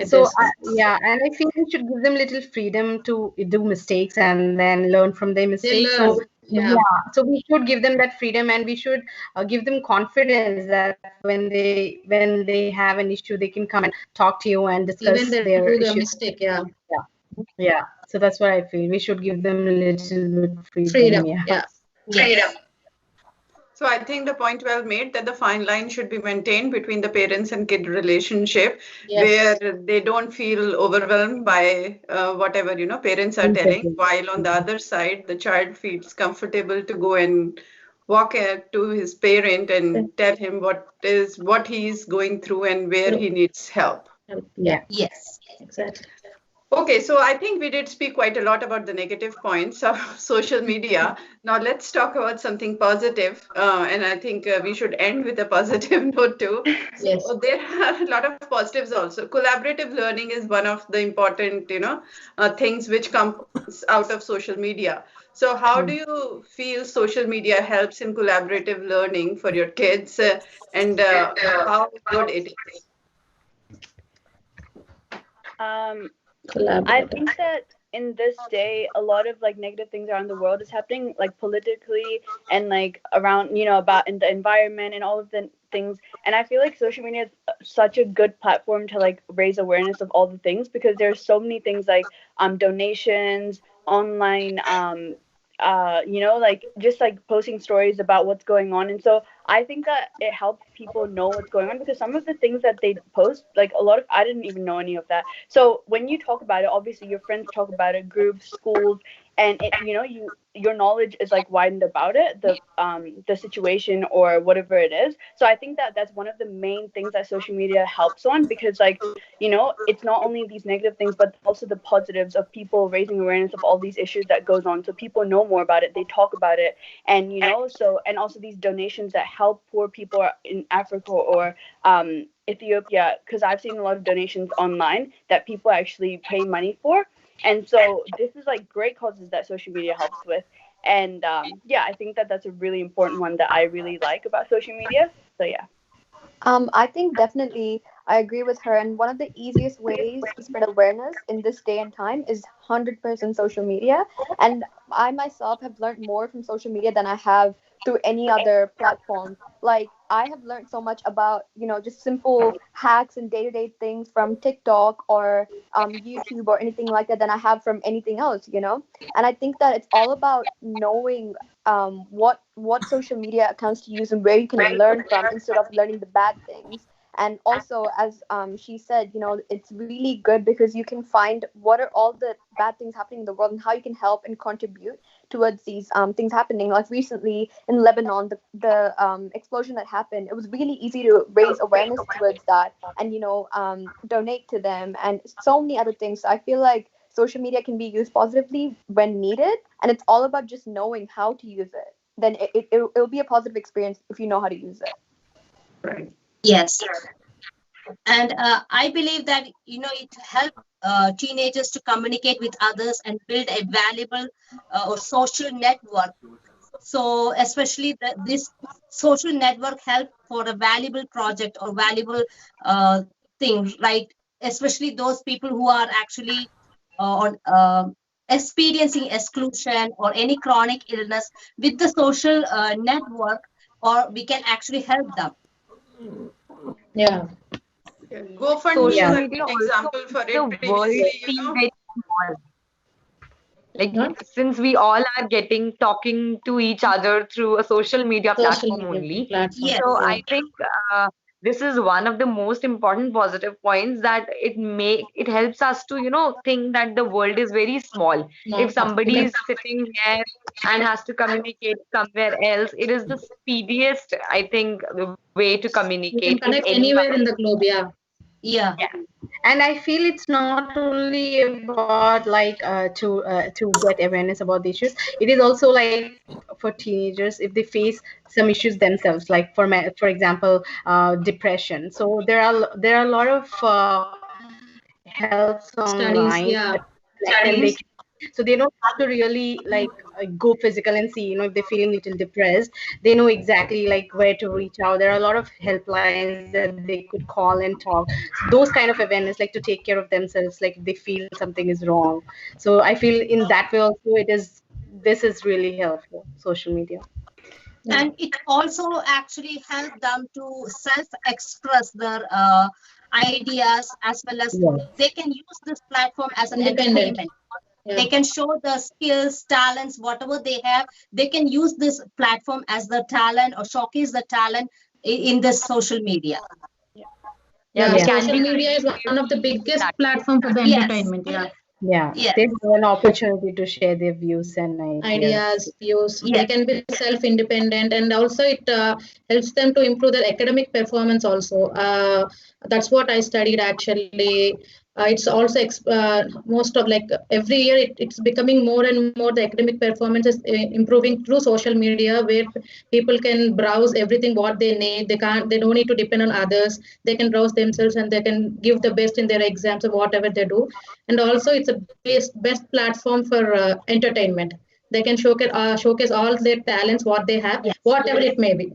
So yeah, and I feel we should give them little freedom to do mistakes and then learn from their mistakes. learn. So yeah, so we should give them that freedom, and we should give them confidence that when they have an issue, they can come and talk to you and discuss Even they their do the issues. mistake, yeah. Yeah. So that's what I feel. We should give them a little bit Freedom. Yeah. Yeah. Freedom. So I think the point well made that the fine line should be maintained between the parents and kid relationship, where they don't feel overwhelmed by whatever parents are telling, while on the other side the child feels comfortable to go and walk to his parent and tell him what he is going through and where he needs help. Yeah. Yes. Exactly. Okay, so I think we did speak quite a lot about the negative points of social media. Now let's talk about something positive, and I think we should end with a positive note too. Yes. So there are a lot of positives also. Collaborative learning is one of the important, things which comes out of social media. So how do you feel social media helps in collaborative learning for your kids, and how good it is? I think that in this day, a lot of like negative things around the world is happening, like politically and like around, about in the environment and all of the things. And I feel like social media is such a good platform to like raise awareness of all the things, because there's so many things like donations, online, like just like posting stories about what's going on. And so I think that it helps people know what's going on, because some of the things that they post, like a lot of, I didn't even know any of that. So when you talk about it, obviously your friends talk about it, groups, schools, and it, your knowledge is like widened about it, the situation or whatever it is. So I think that that's one of the main things that social media helps on, because like, it's not only these negative things, but also the positives of people raising awareness of all these issues that goes on. So people know more about it, they talk about it, and and also these donations that help poor people in Africa or Ethiopia, because I've seen a lot of donations online that people actually pay money for. And so this is like great causes that social media helps with. And I think that that's a really important one that I really like about social media. So yeah. I think definitely I agree with her. And one of the easiest ways to spread awareness in this day and time is 100% social media. And I myself have learned more from social media than I have through any other platform. Like, I have learned so much about, just simple hacks and day-to-day things from TikTok or YouTube or anything like that than I have from anything else, And I think that it's all about knowing what social media accounts to use and where you can learn from instead of learning the bad things. And also, as she said, it's really good because you can find what are all the bad things happening in the world and how you can help and contribute towards these things happening. Like recently in Lebanon, the explosion that happened, it was really easy to raise awareness towards that and, donate to them and so many other things. So I feel like social media can be used positively when needed, and it's all about just knowing how to use it. Then it'll be a positive experience if you know how to use it. Right. Yes. And I believe that, it helps teenagers to communicate with others and build a valuable or social network. So especially this social network help for a valuable project or valuable thing, right? Especially those people who are actually experiencing exclusion or any chronic illness. With the social network, or we can actually help them. Yeah. GoFundMe is Social a media good example for the it. world Previously, seem very small. Like Huh? since we all are talking to each other through a social media platform only. platform. Yes. So I think this is one of the most important positive points, that it helps us to think that the world is very small. If somebody is sitting here and has to communicate somewhere else, it is the speediest, I think, the way to You can communicate with connect any anywhere in the globe. Yeah. Yeah. And I feel it's not only about like to get awareness about the issues. It is also like for teenagers if they face some issues themselves, like for example, depression. So there are a lot of helps online. Studies. Yeah. That they can So they don't have to really like go physical and see, if they're feeling a little depressed, they know exactly like where to reach out. There are a lot of helplines that they could call and talk. So those kind of awareness, like to take care of themselves, like if they feel something is wrong. So I feel in that way also this is really helpful, social media. And it also actually helped them to self-express their ideas, as well as they can use this platform as an entertainment. They can show the skills, talents, whatever they have. They can use this platform as the talent or showcase the talent in this social media. Social media is one of the biggest platform for the entertainment. They have an opportunity to share their views and ideas, views. They can be self-independent, and also it helps them to improve their academic performance also. That's what I studied actually. It's also most of like every year it's becoming more and more, the academic performance is improving through social media, where people can browse everything what they need. They don't need to depend on others. They can browse themselves and they can give the best in their exams or whatever they do. And also it's a best platform for entertainment. They can showcase all their talents, what they have, whatever it may be.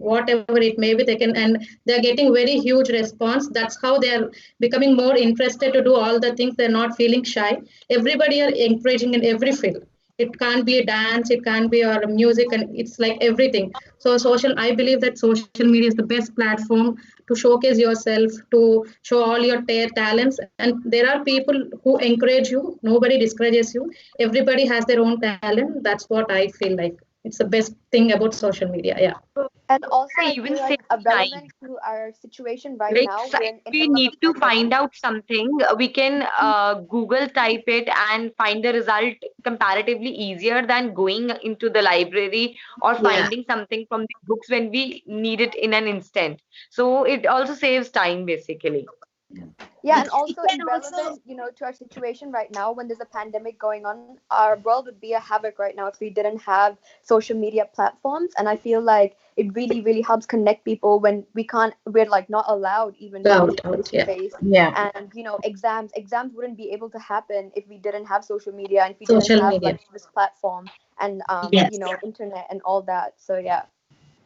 They can, and they're getting very huge response. That's how they're becoming more interested to do all the things. They're not feeling shy. Everybody are encouraging in every field. It can't be a dance, it can't be or music, and it's like everything. So I believe that social media is the best platform to showcase yourself, to show all your talents. And there are people who encourage you. Nobody discourages you. Everybody has their own talent. That's what I feel like. It's the best thing about social media. And also, I even feel like relevant to our situation right now, we're in we need to find out something, we can Google type it and find the result comparatively easier than going into the library or finding something from the books when we need it in an instant. So it also saves time basically. And also relevant, to our situation right now, when there's a pandemic going on, our world would be a havoc right now if we didn't have social media platforms. And I feel like it really, really helps connect people when we're like not allowed even face to face. And exams wouldn't be able to happen if we didn't have social media and if we didn't have like this platform and internet and all that. So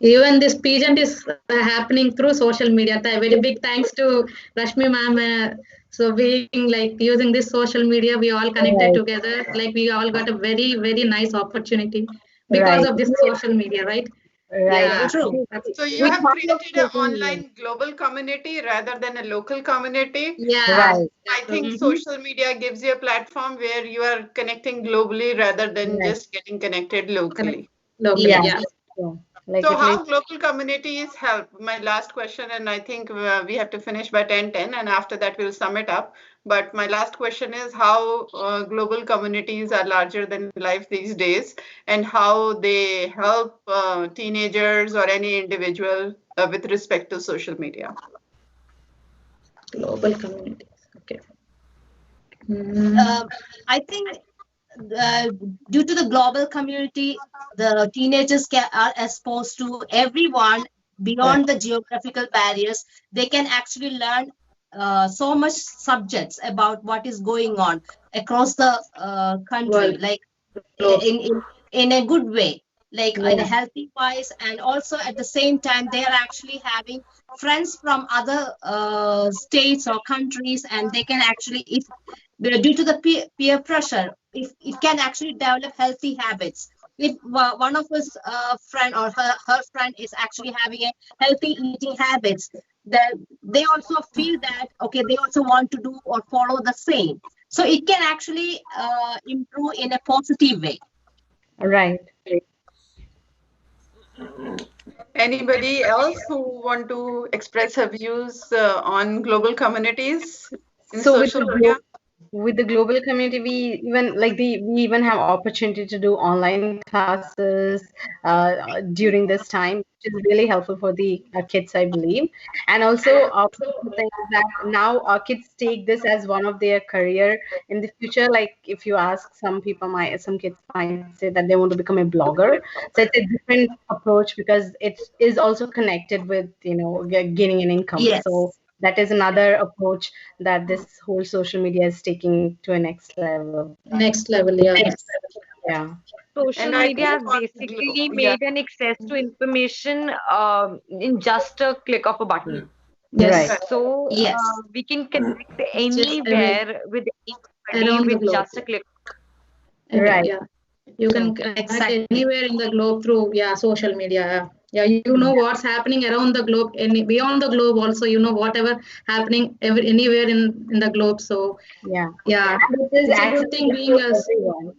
even this pageant is happening through social media. Very big thanks to Rashmi ma'am. So being like using this social media, we all connected together. Like we all got a very, very nice opportunity because of this social media, right? True. So you have created an online global community rather than a local community. I think social media gives you a platform where you are connecting globally rather than just getting connected locally. So how global communities help? My last question, and I think we have to finish by 10:10, and after that we'll sum it up. But my last question is how global communities are larger than life these days, and how they help teenagers or any individual with respect to social media. Global communities. Okay. I think due to the global community, the teenagers are exposed to everyone beyond the geographical barriers. They can actually learn so much subjects about what is going on across the country, like in a good way, like in a healthy wise. And also at the same time, they are actually having friends from other states or countries, and they can actually, if due to the peer pressure, if it can actually develop healthy habits. If one of his friend or her friend is actually having a healthy eating habits, then they also feel that okay, they also want to do or follow the same. So it can actually improve in a positive way. Anybody else who want to express her views on global communities in social media? With the global community, we even have opportunity to do online classes during this time, which is really helpful for the kids, I believe. And also that now our kids take this as one of their career in the future. Like if you ask some kids might say that they want to become a blogger. So it's a different approach because it is also connected with gaining an income. So that is another approach that this whole social media is taking to a next level. Next level, yeah. Yeah. Social And I media has think on basically yeah. made an access to information in just a click of a button. Yes. Right. So Yes. we can connect Just away anywhere with anybody around the with globe. just a click. Right. Yeah. You can True. connect Exactly. anywhere in the globe through social media. Yeah, you know what's happening around the globe and beyond the globe also. You know whatever happening anywhere in the globe. So Yeah. yeah, And it is it's a good thing accessible being to as everyone.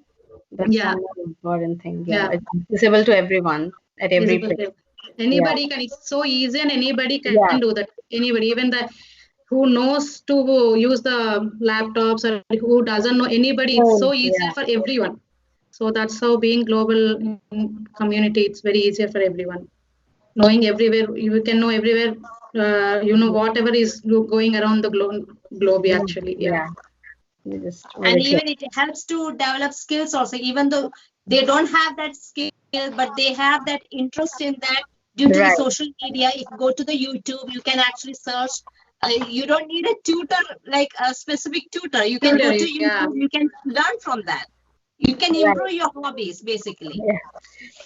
That's yeah, one more important thing. Yeah. yeah. It's accessible to everyone at every Visible. place. Yeah. Anybody can. It's so easy, and anybody can Yeah. do that. Anybody, even the who knows to use the laptops or who doesn't know anybody. It's so Phones. easier Yeah. for everyone. So that's how being global community. It's very easier for everyone. Knowing everywhere, you can know everywhere. You know whatever is going around the globe. Actually, yeah. Yeah. You just And very true. even it helps to develop skills also, even though they don't have that skill, but they have that interest in that due to the Right. social media. If you go to the YouTube, you can actually search. You don't need a tutor, like a specific tutor. You can go to Yeah. YouTube, you can learn from that. You can Right. improve your hobbies, basically. Yeah.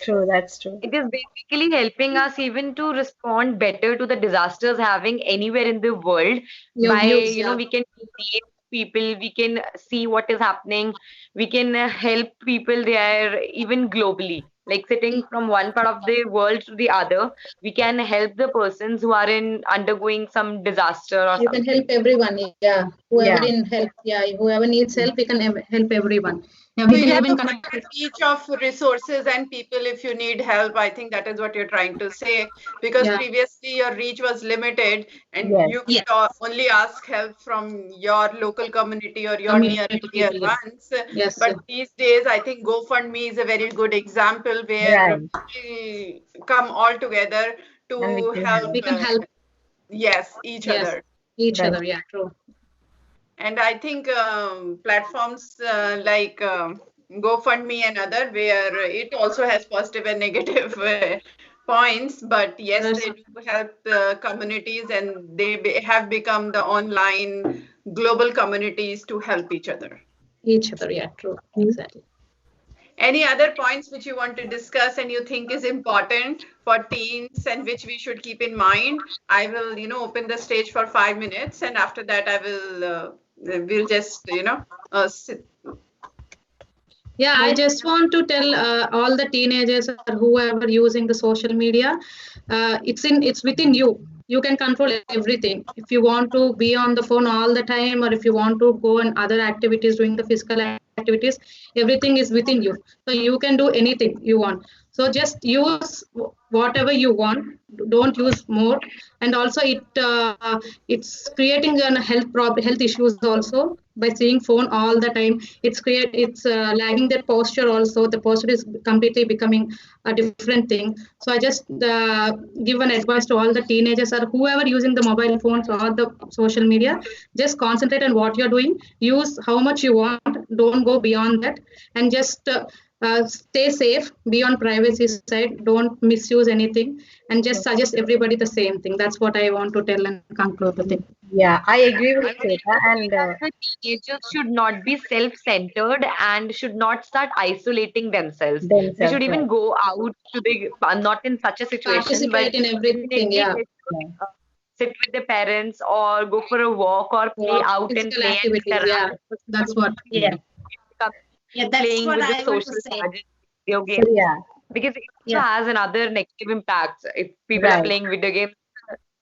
True. That's true. It is basically helping us even to respond better to the disasters having anywhere in the world Your by, views, we can meet people, we can see what is happening, we can help people there even globally. Like sitting from one part of the world to the other, we can help the persons who are undergoing some disaster or You can something. help everyone. Yeah. Whoever Yeah. in help. Yeah. Whoever needs help, we can help everyone. Yeah. So We you can have even a connect. wider reach of resources and people if you need help. I think that is what you're trying to say. Because Yeah. previously your reach was limited and Yes. you Yes. could only ask help from your local community or your near Community and dear people. Yeah. ones. Yes. But these days, I think GoFundMe is a very good example where Right. we come all together And we to can help, help. We can help. yes, each Yes. other. Each Right. other. Yeah. True. And I think platforms like GoFundMe and other, where it also has positive and negative points, but yes, Yes. they do help the communities and they have become the online global communities to help each other. Each other. Yeah. True. Exactly. Any other points which you want to discuss and you think is important for teens and which we should keep in mind? I will, open the stage for 5 minutes, and after that, we'll just, sit. Yeah, I just want to tell all the teenagers or whoever using the social media, it's within you. You can control everything. If you want to be on the phone all the time, or if you want to go on other activities, doing the physical activities, everything is within you. So you can do anything you want. So just use whatever you want. Don't use more. And also it's creating health issues also by seeing phone all the time. It's lagging their posture also. The posture is completely becoming a different thing. So I just give an advice to all the teenagers or whoever using the mobile phones or the social media. Just concentrate on what you're doing. Use how much you want. Don't go beyond that, and just stay safe. Be on privacy side. Don't misuse anything, and just suggest everybody the same thing. That's what I want to tell and conclude the thing. Yeah, I agree with I would Shweta. say And that the teenagers should not be self-centered and should not start isolating themselves. They themselves, should right. even go out to the, not in such a situation, but Participate in everything. definitely Yeah, they should Yeah. sit with their parents or go for a walk or play walk, out and physical play and activities. Yeah, interact with that's what. Yeah. become Yeah, that's playing what with the I want to social say. pageant video So games, yeah, because it also Yeah. has another negative impact if people are right. playing video games.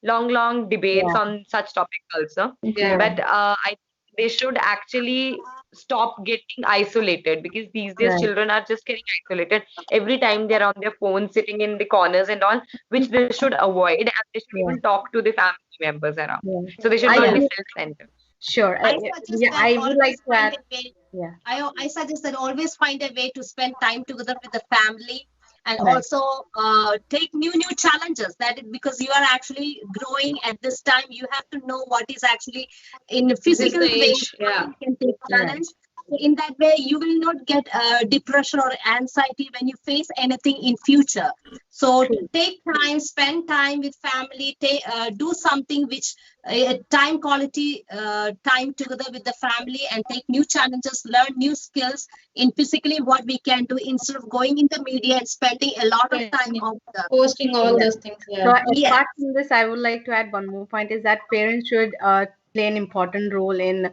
Long debates Yeah. on such topics also, Yeah, but I think they should actually stop getting isolated, because these days Right. children are just getting isolated every time they're on their phone sitting in the corners and all, which they should avoid, and they should Yeah. even talk to the family members around. Yeah. So they should I not be do. self-centered. Sure. I suggest Yeah, that I would like always to find add. a way. Yeah. I suggest that always find a way to spend time together with the family, and Right. also take new challenges. Because you are actually growing at this time, you have to know what is actually in a this is physical the way age. Yeah, you can take Right. challenge. in that way, you will not get depression or anxiety when you face anything in future. So take time, spend time with family, do something which time quality time together with the family, and take new challenges, learn new skills in physically what we can do instead of going in the media and spending a lot of time on the posting all those things. So apart from this, I would like to add one more point is that parents should play an important role in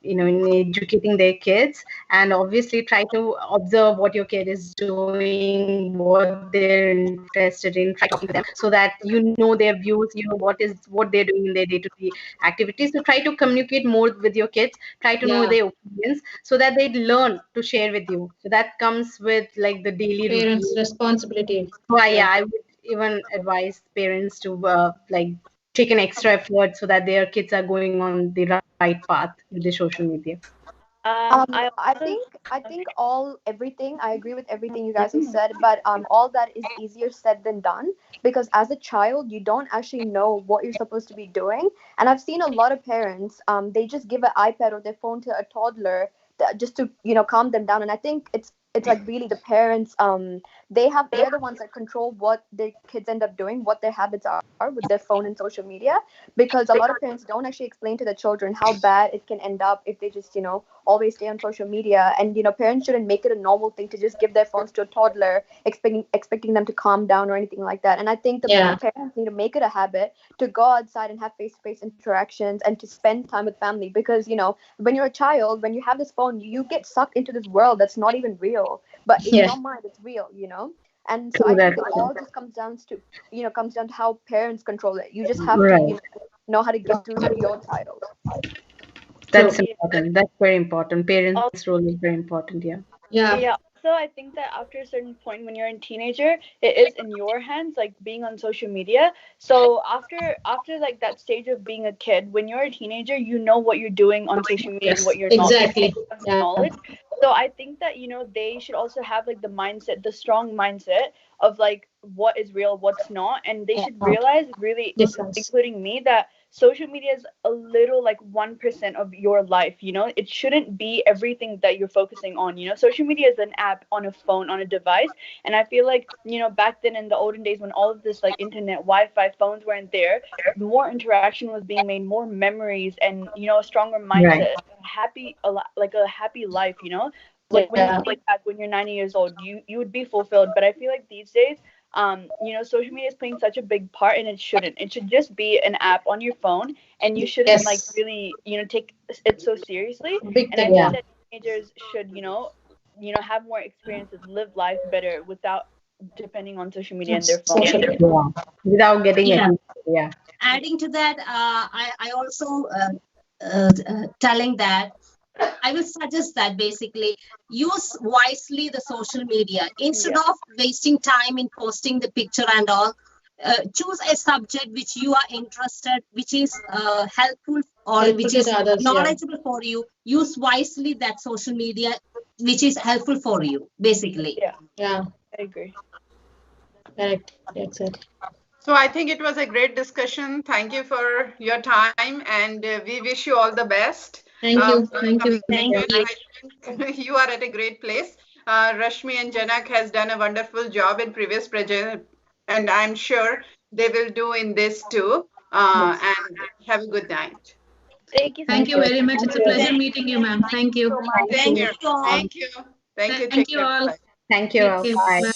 in educating their kids, and obviously try to observe what your kid is doing, what they're interested in, try talking to them so that you know their views, you know what they're doing in their day-to-day activities. So try to communicate more with your kids, try to know their opinions so that they learn to share with you. So that comes with like the daily Parents' routine. responsibility. So I would even advise parents to like take an extra effort so that their kids are going on the right path with the social media. I think everything. I agree with everything you guys have said, but all that is easier said than done, because as a child you don't actually know what you're supposed to be doing. And I've seen a lot of parents they just give an iPad or their phone to a toddler just to calm them down. And I think it's like really the parents they're the ones that control what their kids end up doing, what their habits are with their phone and social media, because a lot of parents don't actually explain to the children how bad it can end up if they just always stay on social media. And parents shouldn't make it a normal thing to just give their phones to a toddler expecting them to calm down or anything like that. And I think the parents need to make it a habit to go outside and have face-to-face interactions and to spend time with family, because when you're a child, when you have this phone, you get sucked into this world that's not even real, but in your mind it's real. And so I think it all just comes down to how parents control it. You just have to know how to give to your child. That's important. That's very important. Parents' role is very important. Yeah. So I think that after a certain point when you're a teenager, it is in your hands, like being on social media. So after like that stage of being a kid, when you're a teenager, you know what you're doing on social media and what you're not. Exactly. Knowledge. So I think that they should also have like the strong mindset of like what is real, what's not, and they should realize, really, including me, that social media is a little like 1% of your life. It shouldn't be everything that you're focusing on. Social media is an app on a phone, on a device. And I feel like back then in the olden days, when all of this like internet, Wi-Fi, phones weren't there, more interaction was being made, more memories, and a stronger mindset, a happy life. Like when you think back when you're 90 years old, you would be fulfilled. But I feel like these days, social media is playing such a big part, and it shouldn't. It should just be an app on your phone, and you shouldn't like really, take it so seriously. And I think that teenagers should, have more experiences, live life better without depending on social media and their phone. Without getting it. Adding to that, I also telling that I will suggest that basically use wisely the social media instead of wasting time in posting the picture and all. Choose a subject which you are interested, which is helpful or which is knowledgeable for you. Use wisely that social media which is helpful for you, basically. Yeah, I agree. Correct. That's it. So I think it was a great discussion. Thank you for your time, and we wish you all the best. Thank you. Thank you. You are at a great place. Rashmi and Janak has done a wonderful job in previous project, and I'm sure they will do in this too. And have a good night. Thank you. Thank you very much. It's a pleasure meeting you, ma'am. Thank you. Thank you. Thank you. Thank you all. Thank you. Bye.